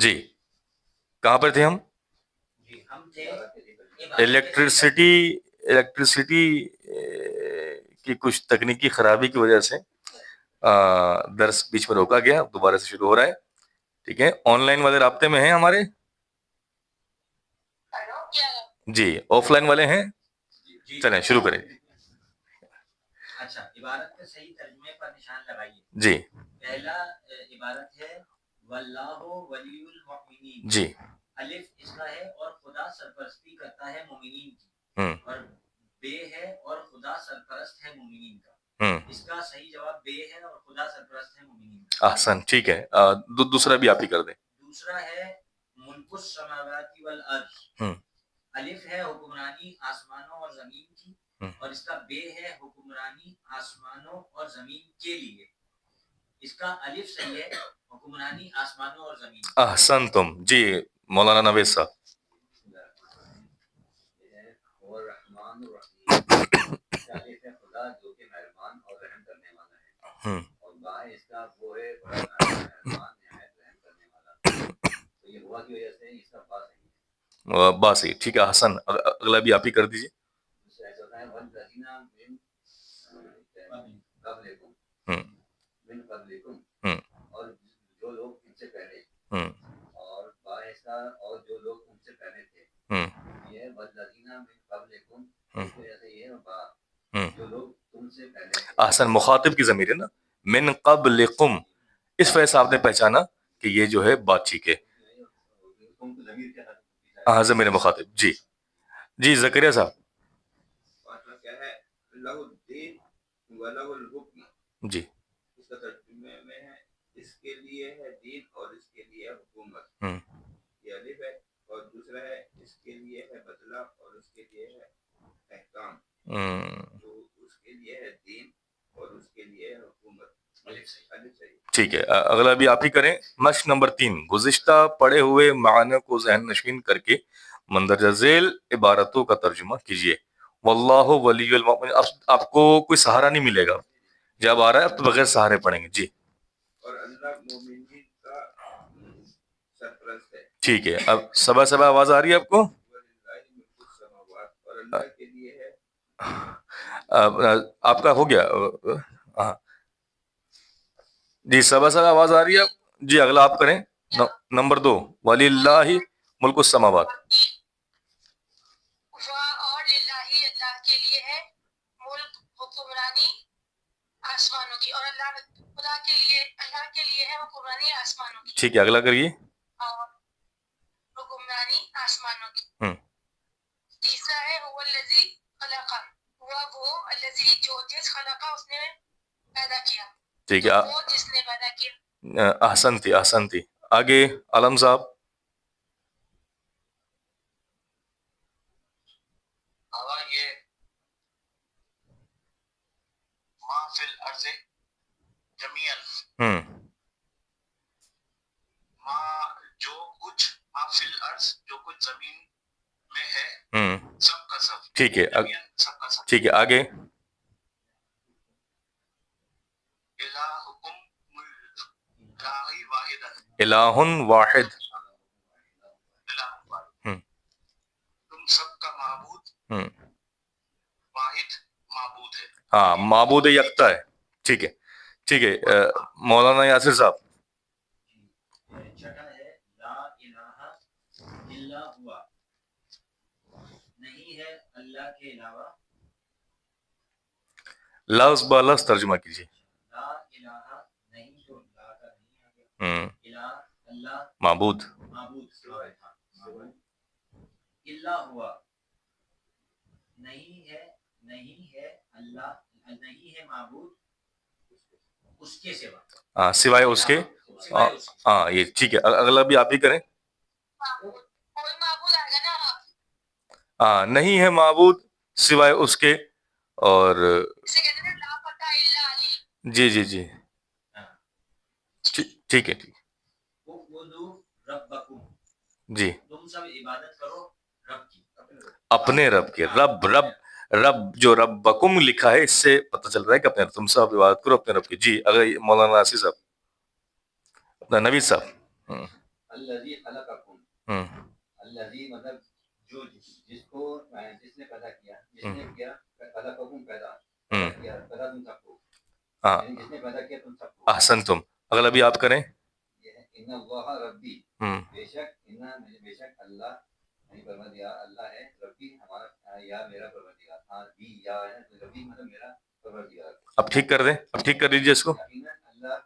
جی کہاں پر تھے ہم؟ الیکٹریسٹی کی کچھ تکنیکی خرابی کی وجہ سے درس بیچ میں روکا گیا، دوبارہ سے شروع ہو رہا ہے. ٹھیک ہے، آن لائن والے رابطے میں ہیں ہمارے؟ جی آف لائن والے ہیں؟ چلیں شروع کریں. اچھا، عبارت کے صحیح ترجمے پر نشان لگائیے. جی پہلا عبارت ہے واللہ ولی المؤمنین. جی الف اس کا ہے اور خدا سرپرستی کرتا ہے مومنین کی، اور بے ہے اور خدا سرپرست ہے مومنین کا. اس کا صحیح جواب بے ہے اور خدا سرپرست ہے مومنین کا. احسن، ٹھیک ہے. دوسرا بھی آپ ہی کر دیں. دوسرا ہے ملک السماوات والارض. الف ہے حکمرانی آسمانوں اور زمین کی، اور اس کا بے ہے حکمرانی آسمانوں اور زمین کے لیے. اس کا الف صحیح ہے حکمرانی آسمانوں اور زمین. احسن تم. جی مولانا نوید صاحب. الرحمن الرحیم. الف ہے خدا جو کہ مہربان اور رحم کرنے والا ہے، اور با اس کا وہ ہے بڑا مہربان نہایت رحم کرنے والا. تو یہ ہوا کی وجہ سے اس کا با صحیح ہے. با صحیح، ٹھیک ہے. حسن اگلا بھی آپ ہی کر دیجیے. اور جو لوگ ان سے پہلے، اور باعثہ اور جو لوگ ان سے پہلے تھے، یہ والذین من قبلکم، اس وجہ سے یہ با جو لوگ تم سے پہلے. احسن، مخاطب کی ضمیر ہے نا، من قبلکم، اس وجہ سے آپ نے پہچانا کہ یہ جو ہے بات ٹھیک ہے. ہاں ضمیر مخاطب. جی جی زکریا صاحب. کیا ہے لہ الدین ولہ الحکم. جی اس کا ترجمے میں ہے اس کے لیے ہے دین اور اس کے لیے ہے حکومت. یہ الف ہے. اور دوسرا ہے اس کے لیے ہے بدلہ اور اس کے لیے ہے احکام. تو اس کے لیے ہے دین اور اس کے لیے ہے حکومت. الف صحیح. ٹھیک ہے، اگلا بھی آپ ہی کریں. مشق نمبر 3، گزشتہ پڑھے ہوئے معنی کو ذہن نشین کر کے مندرجہ ذیل عبارتوں کا ترجمہ کیجیے. واللہ ولی المؤمنین. آپ کو کوئی سہارا نہیں ملے گا جب آ رہا ہے، اب تو بغیر سہارے پڑھیں گے. جی اور اللہ مومنین کا سرپرست ہے. ٹھیک ہے. اب صبح صبح آواز آ رہی ہے آپ کو؟ اور اللہ کے لیے ہے. آپ کا ہو گیا. ہاں جی صبح صبح آواز آ رہی ہے. جی اگلا آپ کریں. نمبر 2، ولی اللہ ملک السماوات. اور للہ اللہ کے لیے ہے ملک حکمرانی آسمانوں کی، اور اللہ خدا کے لیے ہے حکمرانی آسمانوں کی. ٹھیک ہے اگلا کریے. حکمرانی آسمانوں کی. تیسرا ہے هو الذی خلق، ہوا وہ الذی جو جس خلق اس نے پیدا کیا. ٹھیک ہے، وہ جس نے پیدا کیا. احسن تھی. آگے علم صاحب. یہ ما فی الارض جمیعا. ما جو کچھ، ما فی الارض جو کچھ زمین میں ہے، سب کا سب. ٹھیک ہے سب کا سب. ٹھیک ہے آگے. الہکم الہ واحد. الہ واحد. تم سب کا معبود واحد معبود ہے. ہاں معبود یکتا ہے. ٹھیک ہے ٹھیک ہے. مولانا یاسر صاحب. چھٹا ہے لا الہ الا ہوا، نہیں ہے اللہ کے علاوہ. لفظ بلفظ ترجمہ کیجیے. لا الہ نہیں، جو لا کا نہیں آ گیا. الہ اللہ، معبود. الا ہوا نہیں ہے اللہ، نہیں ہے معبود اس کے سوا. ہاں سوائے اس کے. ہاں یہ ٹھیک ہے. اگلا بھی آپ ہی کریں. کوئی معبود آئے گا نا. ہاں نہیں ہے معبود سوائے اس کے. اور اسے کہتے ہیں لا فتح الا علی. جی جی جی ٹھیک ہے. ربکم، جی تم سب عبادت کرو رب کی، اپنے رب کے. رب جو ربکم لکھا ہے اس سے پتہ چل رہا ہے کہ اپنے تم سب عبادت کرو اپنے رب کی. جی اگر مولانا ناصر صاحب، اپنا نوید صاحب. الذی خلقکم، الذی مطلب جو جس کو جس نے پیدا کیا، جس نے کیا خلقکم پیدا کیا، پیدا تم سب کو، ہاں یعنی جس نے پیدا کیا تم سب کو. احسنتم. اگلا بھی آپ کریں. یہ ہے ان اللہ ربی، بے شک اللہ یعنی پروردگار اللہ ہے، ربی ہمارا یا میرا پروردگار. ہاں بھی یا ہے، ربی مطلب میرا پروردگار. اب ٹھیک کر دیں، اب ٹھیک کر دیجیے اس کو. یقیناً اللہ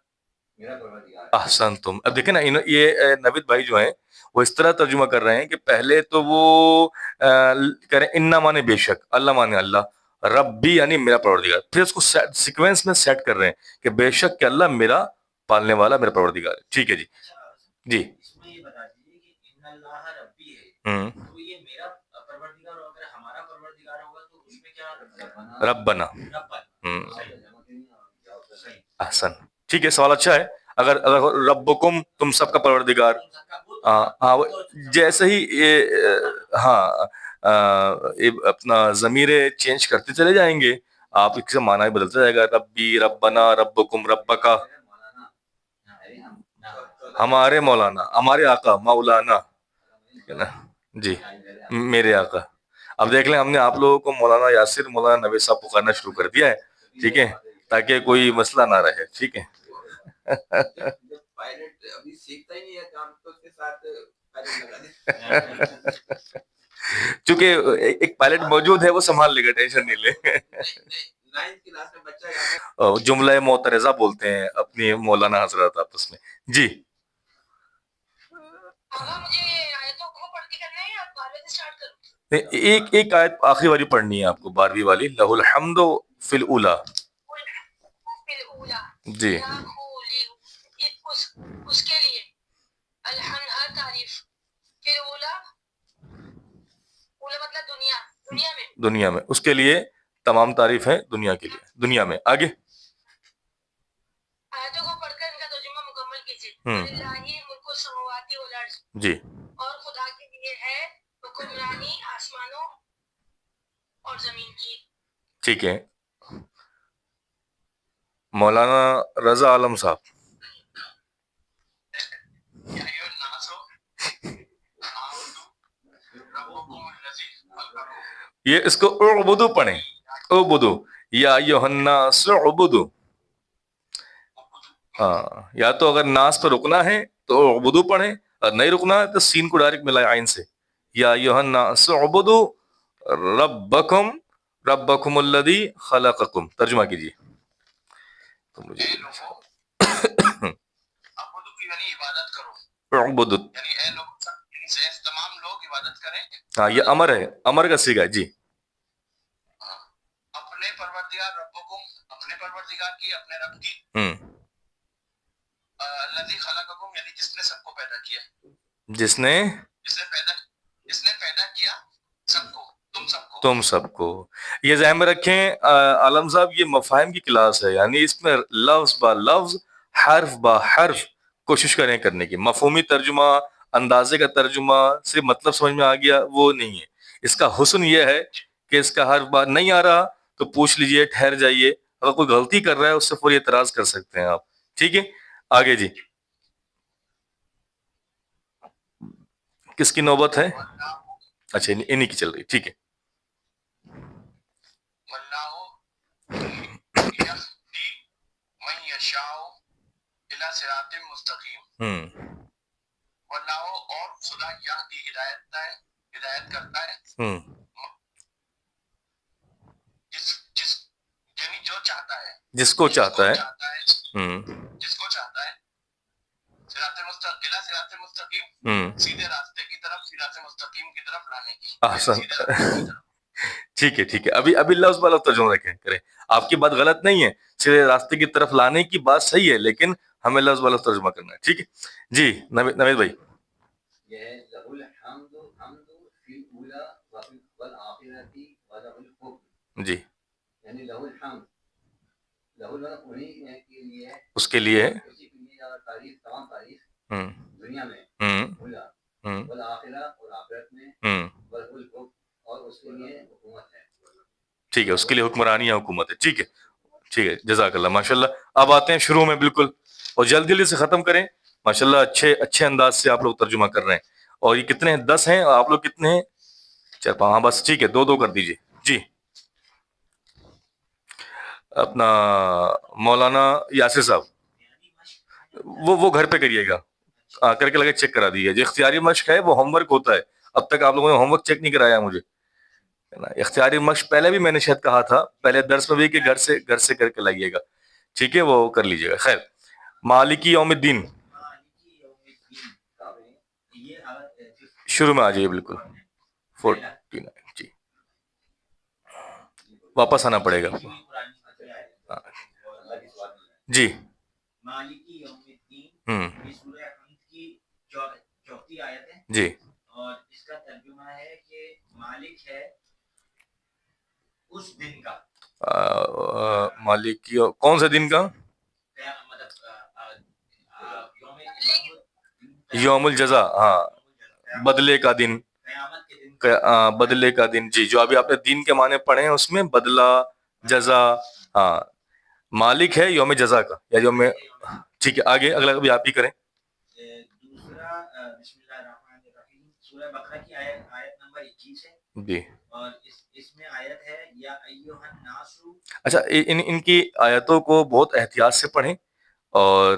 میرا پروردگار. احسنتم. اب دیکھیں نا یہ نوید بھائی جو ہیں وہ اس طرح ترجمہ کر رہے ہیں کہ پہلے تو وہ کہہ رہے ہیں انا مانے بے شک، اللہ مانے اللہ، ربی یعنی میرا پروردگار، پھر اس کو سیکوینس میں سیٹ کر رہے ہیں کہ بے شک کہ اللہ میرا پالنے والا، میرا پروردگار ہے. ٹھیک ہے جی. جی اس میں یہ بتا دیجیے کہ ان اللہ ربی ہے، تو یہ میرا پروردگار اور اگر ہمارا پروردگار ہوگا تو اس میں کیا ربنا. صحیح. احسن. ٹھیک ہے، سوال اچھا ہے. اگر ربکم تم سب کا پروردگار، ہاں جیسے ہی یہ اپنا ضمیر چینج کرتے چلے جائیں گے آپ، اس کا معنی بدلتا جائے گا. ربی، ربنا، ربکم، ربکا، ہمارے مولانا، ہمارے آقا، مولانا ہے نا جی، میرے آقا. اب دیکھ لیں ہم نے آپ لوگوں کو مولانا یاسر، مولانا نوید صاحب پکارنا شروع کر دیا ہے. ٹھیک ہے، تاکہ کوئی مسئلہ نہ رہے. ٹھیک ہے. پائلٹ ابھی سیکھتا ہی نہیں ہے کام، تو اس کے ساتھ پائلٹ لگا دیں. چونکہ ایک پائلٹ موجود ہے، وہ سنبھال لے گا، ٹینشن نہیں لے. 9th کلاس میں بچہ جاتا ہے. جملہ معترضہ بولتے ہیں اپنی مولانا حضرات آپس میں. جی آقا مجھے آیتوں کو پڑھ کے کرنا ہے یا 12 سے سٹارٹ کروں؟ ایک آیت آخری والی پڑھنی ہے آپ کو، 12ویں والی. لہ الحمد فی الاولی. جی اس کے لیے الحمد ہر تعریف، پھر اولا، اولا مطلب دنیا میں، اس کے لیے تمام تعریف ہے دنیا کے لیے، دنیا میں. آگے آیتوں کو پڑھ کر ان کا ترجمہ مکمل کیجیے. للہ ملک السماوات والارض، جی اور خدا کے لیے ہے حکمرانی آسمانوں اور زمین کی. ٹھیک ہے. مولانا رضا عالم صاحب. یہ اس کو اعبدو پڑھیں، اعبدو یا ایھا الناس اعبدو. ہاں، یا تو اگر ناس پہ رکنا ہے تو اعبدو پڑھیں، اور نہیں رکنا ہے تو سین کو ڈائریکٹ ملائے عین سے. یا ایھا الناس اعبدو ربکم الذی خلقکم. ترجمہ کیجیے. تو مجھے یعنی عبادت کرو، اعبدو، یعنی اے لوگ، تمام لوگ عبادت کریں. ہاں یہ امر ہے، امر کا صیغہ ہے. جی اپنے پروردگار ربکم، اپنے پروردگار کی، اپنے رب کی. الذی خلقکم یعنی جس نے سب کو پیدا کیا، جس نے پیدا کیا سب کو، تم سب کو. یہ ذہن میں رکھیں عالم صاحب، یہ مفاہیم کی کلاس ہے، یعنی اس میں لفظ با لفظ، حرف با حرف کوشش کریں کرنے کی. مفہومی ترجمہ، اندازے کا ترجمہ، صرف مطلب سمجھ میں آ گیا وہ نہیں ہے. اس کا حسن یہ ہے کہ اس کا ہر بات نہیں آ رہا تو پوچھ لیجئے، ٹھہر جائیے. اگر کوئی غلطی کر رہا ہے اس سے فوری اعتراض کر سکتے ہیں آپ. ٹھیک ہے. آگے جی، کس کی نوبت ہے؟ اچھا انہی کی چل رہی. ٹھیک ہے. صراط مستقیم. واللہ اور خدا یہدی ہدایت کرتا ہے یعنی جو چاہتا ہے، جس کو چاہتا ہے. صراط مستقیم، سیدھے راستے کی طرف، صراط مستقیم کی طرف لانے کی. احسن. ٹھیک ہے ٹھیک ہے. ابھی لفظ با لفظ ترجمہ کریں. آپ کی بات غلط نہیں ہے، سیدھے راستے کی طرف لانے کی بات صحیح ہے، لیکن ہمیں لفظ با لفظ ترجمہ کرنا ہے. ٹھیک ہے جی. نوید بھائی. یہ ہے لہ الحمد، حمد فی الاولی والآخرۃ ولہ الحکم. جی یعنی لہ الحمد، لہ انہی کے لیے، اس کے لیے ہے اسی کے لیے تعریف، تمام تعریف دنیا میں، اولا والآخرہ اور آخرت میں، ولہ الحکم اور اس کے لیے حکومت ہے. ٹھیک ہے، اس کے لیے حکمرانی یا حکومت ہے. ٹھیک ہے ٹھیک ہے. جزاک اللہ، ماشاء اللہ. اب آتے ہیں شروع میں بالکل، اور جلدی جلدی سے ختم کریں ماشاءاللہ اچھے انداز سے آپ لوگ ترجمہ کر رہے ہیں. اور یہ کتنے ہیں؟ 10 ہیں. اور آپ لوگ کتنے ہیں؟ 4 5. ہاں بس ٹھیک ہے، 2 کر دیجیے. جی اپنا مولانا یاسر صاحب، وہ گھر پہ کریے گا، کر کے لگے چیک کرا دیجیے. جو اختیاری مشق ہے وہ ہوم ورک ہوتا ہے. اب تک آپ لوگوں نے ہوم ورک چیک نہیں کرایا مجھے. اختیاری مشق پہلے بھی میں نے شاید کہا تھا پہلے درس میں بھی کہ گھر سے کر کے لائیے گا. ٹھیک ہے، وہ کر لیجیے گا. خیر، مالکی یوم الدین شروع میں آ جائیے بالکل. 49 جی، واپس آنا پڑے گا آپ کو. جی مالکی یوم الدین یہ سورہ حمد کی 4تھی آیت ہے. جی، اور اس کا ترجمہ ہے کہ مالک ہے اس دن کا. مالک کی کون سے دن کا؟ یوم الجزا، ہاں، بدلے کا دن، قیامت کے دن، بدلے کا دن. جی، جو ابھی آپ نے دین کے معنی پڑھے ہیں اس میں بدلہ، جزا. ہاں، مالک ہے یوم جزا کا یا یوم. ٹھیک ہے، آگے اگلا بھی آپ ہی کریں. دوسرا بسم اللہ الرحمن الرحیم سورہ بقرہ کی آیت نمبر 21 ہے. جی، اور اس میں آیت ہے یا ایھا الناس. اچھا، ان کی آیتوں کو بہت احتیاط سے پڑھیں اور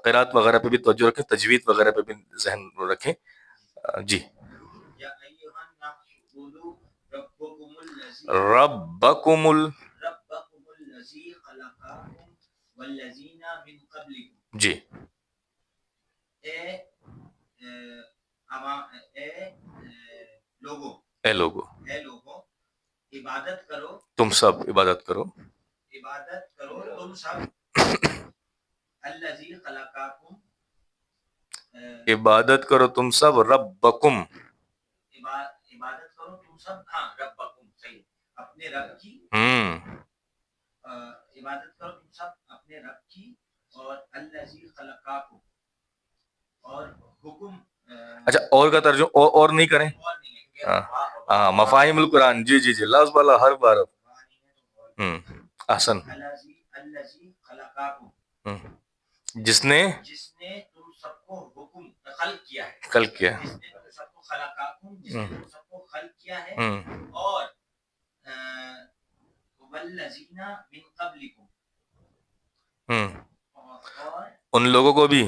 قرات وغیرہ پہ بھی توجہ رکھیں، تجوید وغیرہ پہ بھی ذہن رکھیں. جی، یا ایھا الناس اعبدوا ربکم الذی ربکم الذی خلقکم والذین من قبلکم. جی، اے لوگوں عبادت کرو، تم سب عبادت کرو، تم سب الذی خلقکم، عبادت کرو تم سب ربکم، عبادت کرو تم سب، ہاں ربکم صحیح، اپنے رب کی. عبادت کرو تم سب اپنے رب کی. اور الذی خلقکم، اور حکم. اچھا، اور کا ترجمہ اور نہیں کریں. اور نہیں ہے ہاں، مفاہیم القرآن. جی جی جی، لفظ والا ہر بار. احسن. الذی خلقکم، جس نے تم سب کو حکم خلق کیا ہے، خلق کیا. جس نے تم سب کو خلقکم، جس نے تم سب کو خلق کیا ہے. اور والذین من قبلکم، اور ان لوگوں کو بھی.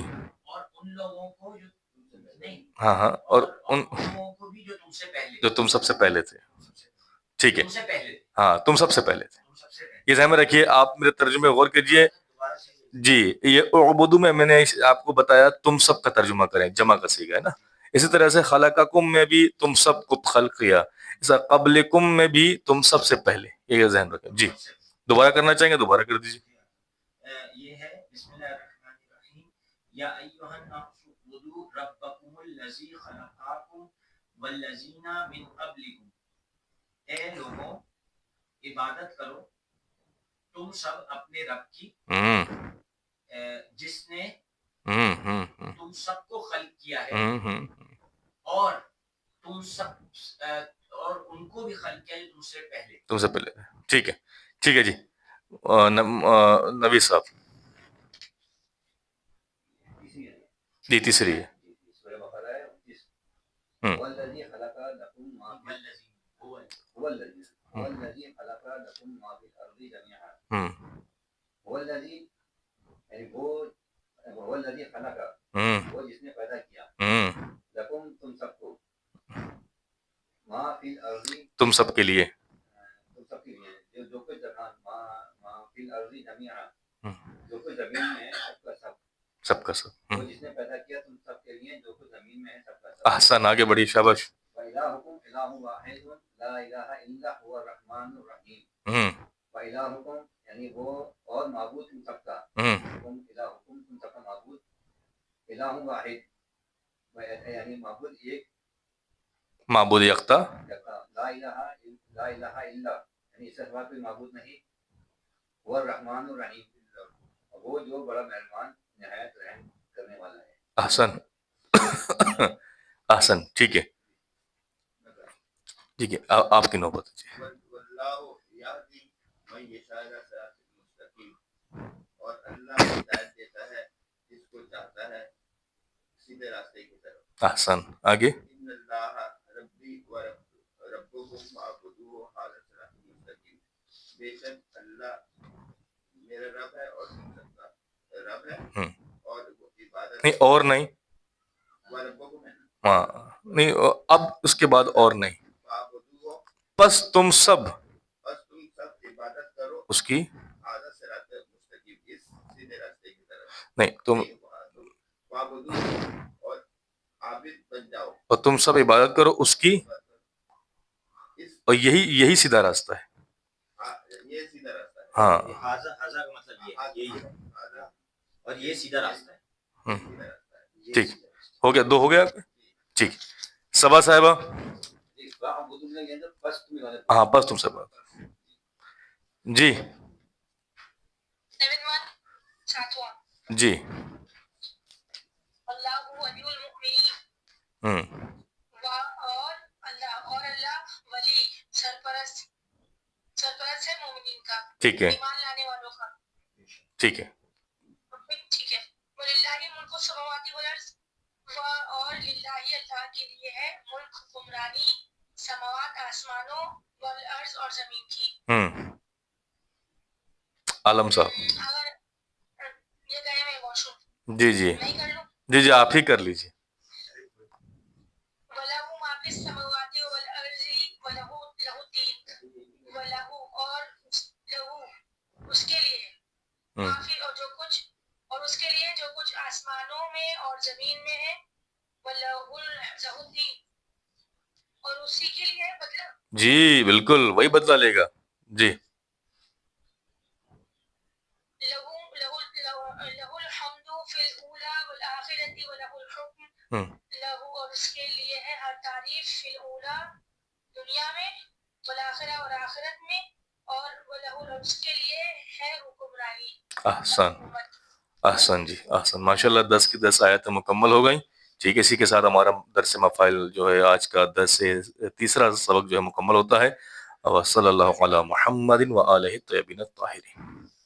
اور ان لوگوں کو جو نہیں، ہاں ہاں، اور ان لوگوں کو بھی جو تم سے پہلے، جو تم سب سے پہلے تھے. ٹھیک ہے، تم سے پہلے، ہاں، تم سب سے پہلے تھے. تم سب سے پہلے. یہ ذہن میں رکھیے. آپ میرے ترجمے غور کیجئے. جی، یہ اعبدو میں نے آپ کو بتایا تم سب کا ترجمہ کریں، جمع کا صیغہ ہے نا. اسی طرح سے خلقکم میں بھی تم سب کو خلق کیا. اس قبلکم میں بھی تم سب سے پہلے. یہ ذہن رکھیں. جی، دوبارہ کرنا چاہیں گے دوبارہ کر دیجیے. یہ ہے بسم اللہ الرحمن الرحیم یا ایھا الناس اعبدوا ربکم الذی خلقکم والذین من قبلکم. اے لوگوں عبادت کرو تم سب اپنے رب کی، جس نے تم سب کو خلق کیا ہے. اور تم سب اور ان کو بھی خلق کیا جو تم سے پہلے. ٹھیک ہے، ٹھیک ہے. جی، نبی صاحب. جی، تیسری ہے. سورہ بقرہ ہے 29. والذی خلق لکم ما والذی خلق لکم ما فی الارض جميعا. والذی یعنی والذی خلق، وہ جس نے پیدا کیا، لکم تم سب کو، ما فی الارض تم سب کے لیے، تم سب کے لیے جو کچھ ما فی الارض جميعا، جو کچھ زمین میں ہے سب کا سب. وہ جس نے پیدا کیا تم سب کے لیے جو کچھ زمین میں ہے سب کا سب. احسن، آگے بڑی، شاباش. وَإِلَٰهُكُمْ إِلَٰهٌ وَاحِدٌ لَا إِلَٰهَ إِلَّا هُوَ الرَّحْمَٰنُ الرَّحِيمُ. وَإِلَٰهُكُمْ یعنی وہ اور معبود تم سب کا، إِلَٰهُكُمْ تم سب کا معبود، إِلَٰهٌ واحد یعنی معبود ایک، معبود یکتا. لا الہ الا یعنی اس سے سوا کوئی معبود نہیں. هو الرحمن الرحیم، وہ جو بڑا مہربان نہایت رحم کرنے والا ہے. احسن. احسن. ٹھیک ہے، ٹھیک ہے. آپ کی نوبت ہے. واللہ یہدی من یشاء الی صراط مستقیم، اور اللہ ہدایت دیتا ہے جس کو چاہتا ہے سیدھے راستے کی طرف. احسن. آگے. ان اللہ ربی و ربکم فاعبدوہ ھذا صراط مستقیم. بے شک اللہ میرا رب ہے اور تم سب کا رب ہے اور وہ عبادت نہیں اور نہیں. و ربکم ہے نا. ہاں نہیں اب اس کے بعد اور نہیں. فاعبدوہ پس تم سب بس تم سب عبادت کرو اس کی. ھذا صراط مستقیم اس سیدھے راستے کی طرف. نہیں تم فاعبدوہ اور عابد بن جاؤ. اور تم سب عبادت کرو اس کی اس اور یہی سیدھا راستہ ہے. یہ سیدھا راستہ ہے. ہاں حاضر کا مطلب یہ ہے اور یہ سیدھا راستہ ہے. سیدھا راستہ ہے. ٹھیک ہو گیا. 2 ہو گیا. ٹھیک. صبا صاحبہ. ہاں بس تم سب جی 7 ساتواں جی. اللہ ولی المؤمنین اور اللہ ولی سرپرست ہے مومنین کا. ٹھیک ہے ایمان لانے والوں کا. ٹھیک ہے. ٹھیک ہے. وللہ ملک السماوات والارض اور للہ اللہ کے لیے ہے ملک حکمرانی سماوات آسمانوں والارض اور زمین کی. عالم صاحب. اگر یہ گئے میں واش روم جی جی نہیں کر لوں. جی آپ ہی کر لیجیے. وَلَهُ مَا فِي السَّمَاوَاتِ وَالْأَرْضِ وَلَهُ الدِّينُ وَلَهُ اور لہو اس کے لیے معافی اور جو کچھ اور اس کے لیے جو کچھ آسمانوں میں اور زمین میں ہے وَلَهُ الدِّينُ اور اسی کے لیے بدلہ. جی بالکل وہی بدلہ لے گا. جی لَهُ الْحَمْدُ فِي الْأُولَى وَالْآخِرَةِ وَلَهُ الْحُكْمُ لَهُ اور اس کے لیے ہے ہر تعریف فی الاولا دنیا میں والآخرہ اور آخرت میں اور وَلَهُ اور اس کے لیے ہے حکمرانی. احسن جی احسن. ماشاءاللہ 10 کی 10 آیتیں مکمل ہو گئیں. ٹھیک ہے. اسی کے ساتھ ہمارا درس مفائل جو ہے آج کا 10 سے تیسرا سبق جو ہے مکمل ہوتا ہے. وصلی اللہ علی محمد وآلہ الطیبین الطاہرین.